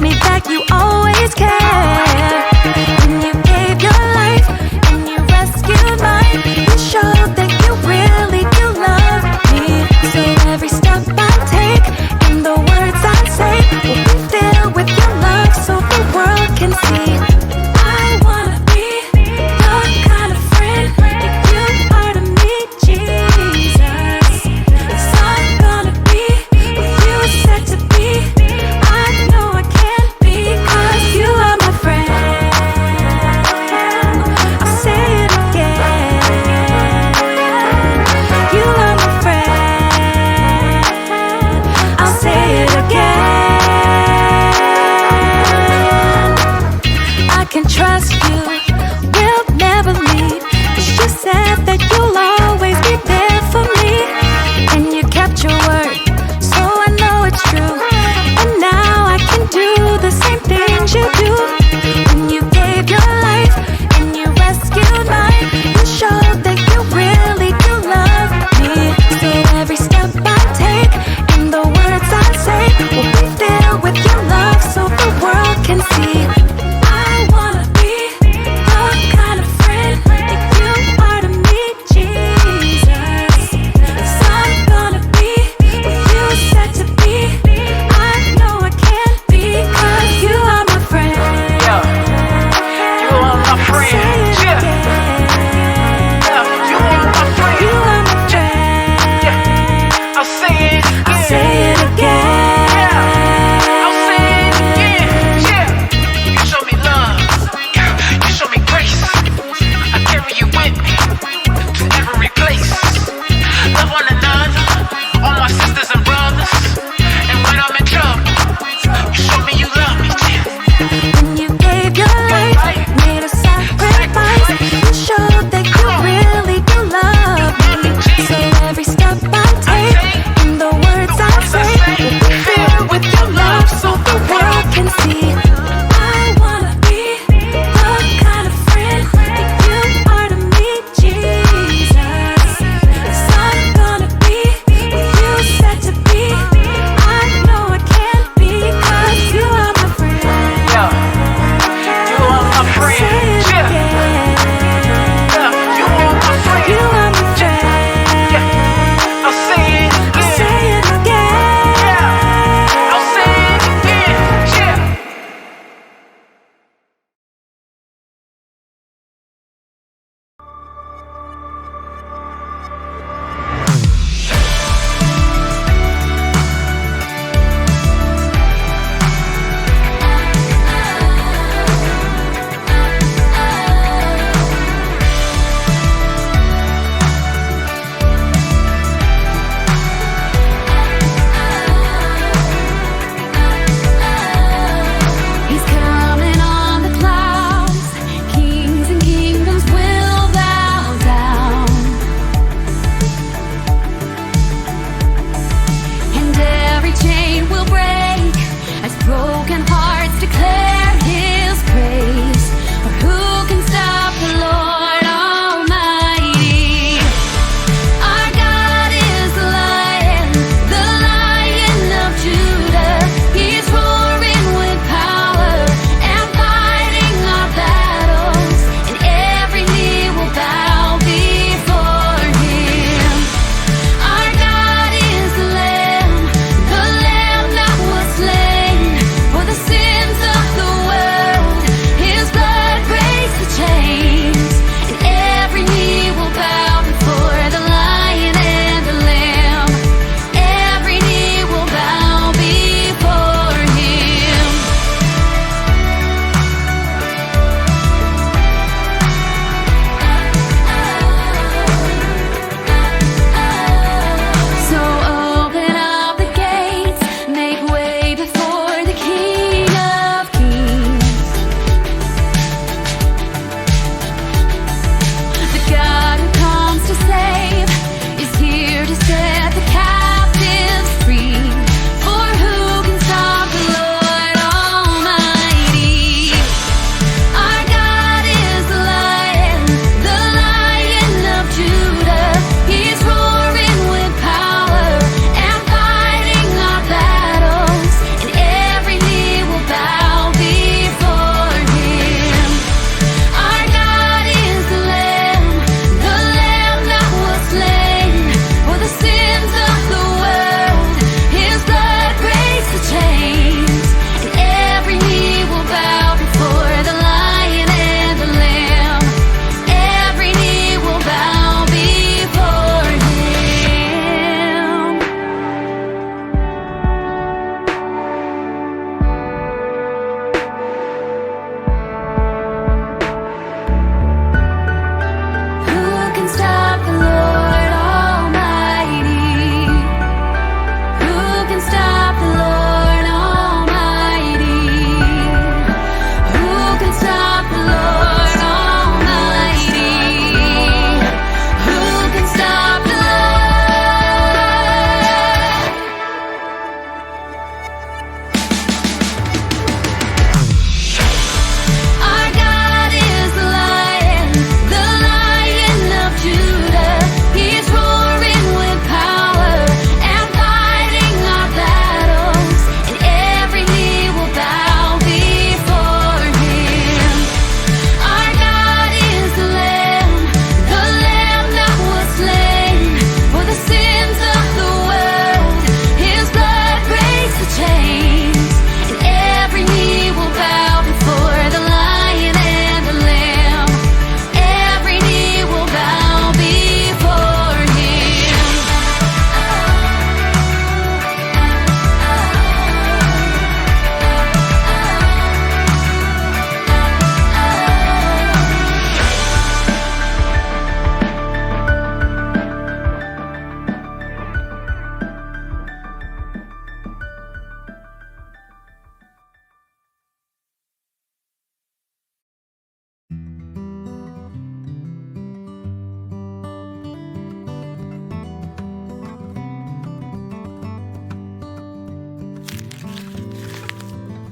me that you always care. When you gave your life and you rescued mine, you showed that you really do love me. So every step I take and the words I say will be filled with your love so the world can see. I wanna be the kind of friend that you are to me, Jesus. 'Cause I'm gonna be what you said to be. I know I can be, 'cause you are my friend. I'll say it again. You are my friend. I'll say it again. I can trust you, we'll never leave, 'cause you said that you'll always be there for me. And you kept your word, so I know it's true. And now I can do the same things you do. When you gave your life and you rescued mine, you showed that you really do love me. So every step I take and the words I say will be filled with your love so the world can see. I wanna be the kind of friend that you are to me, Jesus. 'Cause I'm gonna be what you said to be. I know I can be, 'cause you are my friend. Yeah, you are my friend. Yeah, you are my friend. You are my friend. Yeah, I'll say it again. I'll say it again. I'll say it again. Yeah,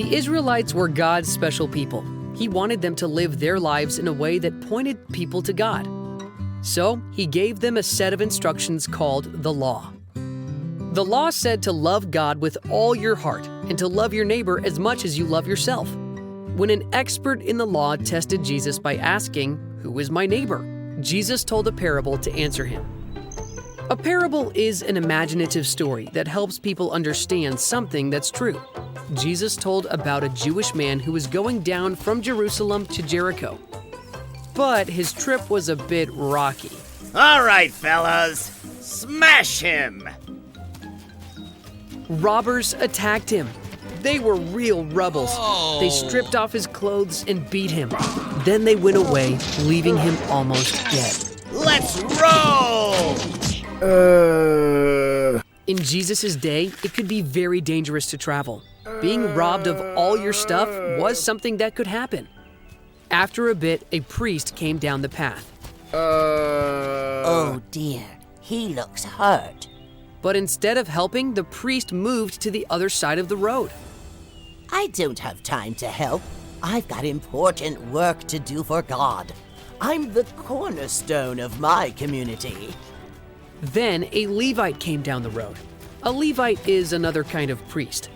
The Israelites were God's special people. He wanted them to live their lives in a way that pointed people to God. So he gave them a set of instructions called the law. The law said to love God with all your heart and to love your neighbor as much as you love yourself. When an expert in the law tested Jesus by asking, "Who is my neighbor?" Jesus told a parable to answer him. A parable is an imaginative story that helps people understand something that's true. Jesus told about a Jewish man who was going down from Jerusalem to Jericho. But his trip was a bit rocky. All right, fellas, smash him! Robbers attacked him. They were real rebels. They stripped off his clothes and beat him. Then they went away, leaving him almost dead. Let's roll! In Jesus' day, it could be very dangerous to travel. Being robbed of all your stuff was something that could happen. After a bit, a priest came down the path. Oh dear, he looks hurt. But instead of helping, the priest moved to the other side of the road. I don't have time to help. I've got important work to do for God. I'm the cornerstone of my community. Then a Levite came down the road. A Levite is another kind of priest.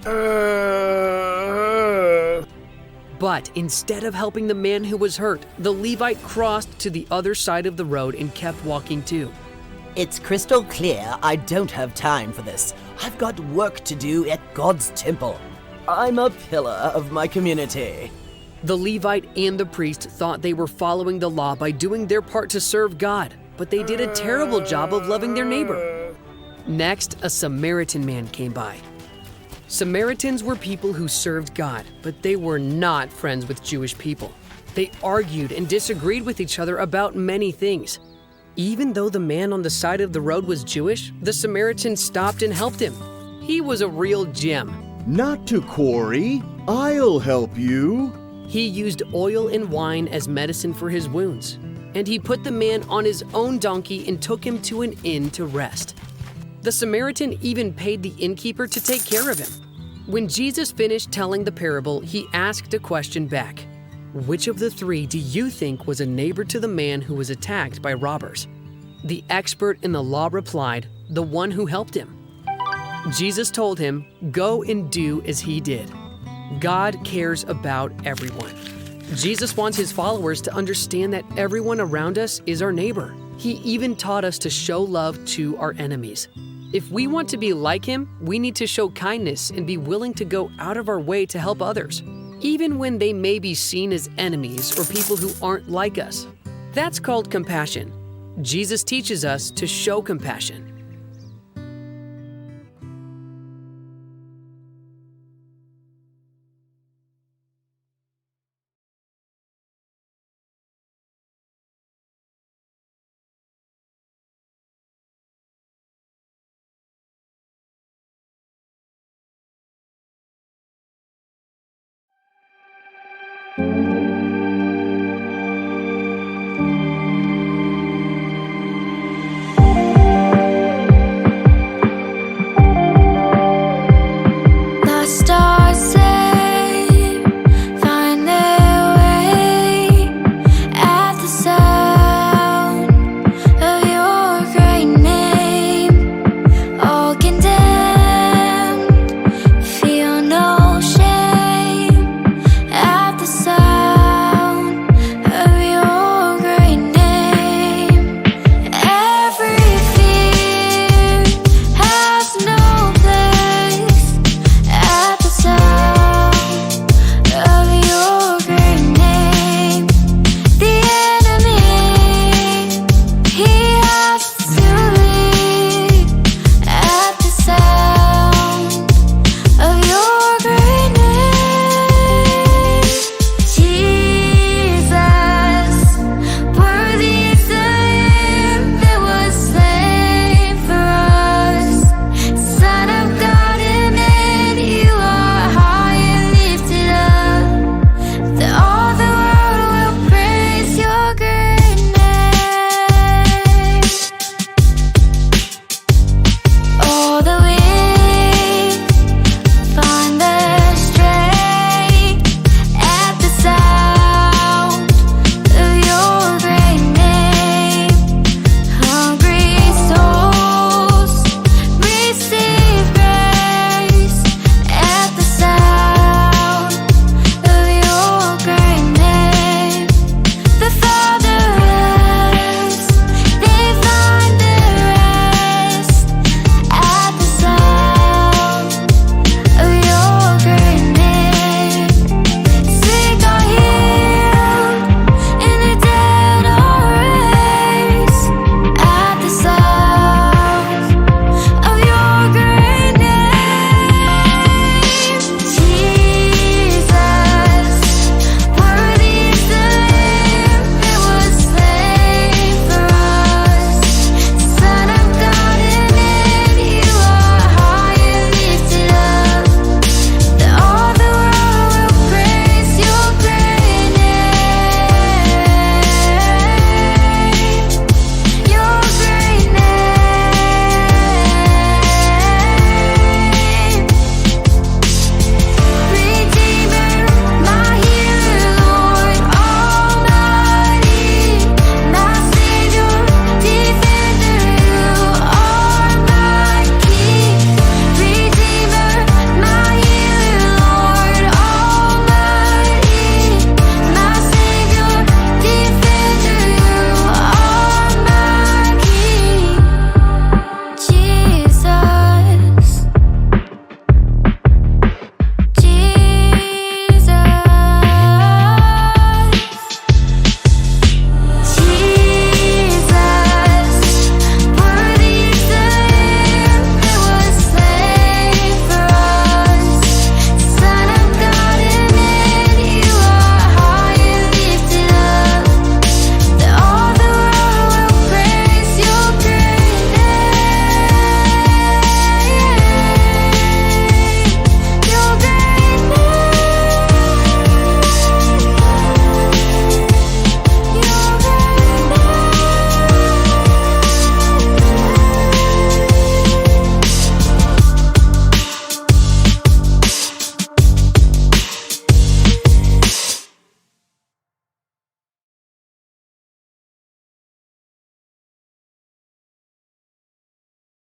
But instead of helping the man who was hurt, the Levite crossed to the other side of the road and kept walking too. It's crystal clear I don't have time for this. I've got work to do at God's temple. I'm a pillar of my community. The Levite and the priest thought they were following the law by doing their part to serve God, but they did a terrible job of loving their neighbor. Next, a Samaritan man came by. Samaritans were people who served God, but they were not friends with Jewish people. They argued and disagreed with each other about many things. Even though the man on the side of the road was Jewish, the Samaritan stopped and helped him. He was a real gem. Not to quarry. I'll help you. He used oil and wine as medicine for his wounds, and he put the man on his own donkey and took him to an inn to rest. The Samaritan even paid the innkeeper to take care of him. When Jesus finished telling the parable, he asked a question back. Which of the three do you think was a neighbor to the man who was attacked by robbers? The expert in the law replied, the one who helped him. Jesus told him, go and do as he did. God cares about everyone. Jesus wants his followers to understand that everyone around us is our neighbor. He even taught us to show love to our enemies. If we want to be like him, we need to show kindness and be willing to go out of our way to help others, even when they may be seen as enemies or people who aren't like us. That's called compassion. Jesus teaches us to show compassion.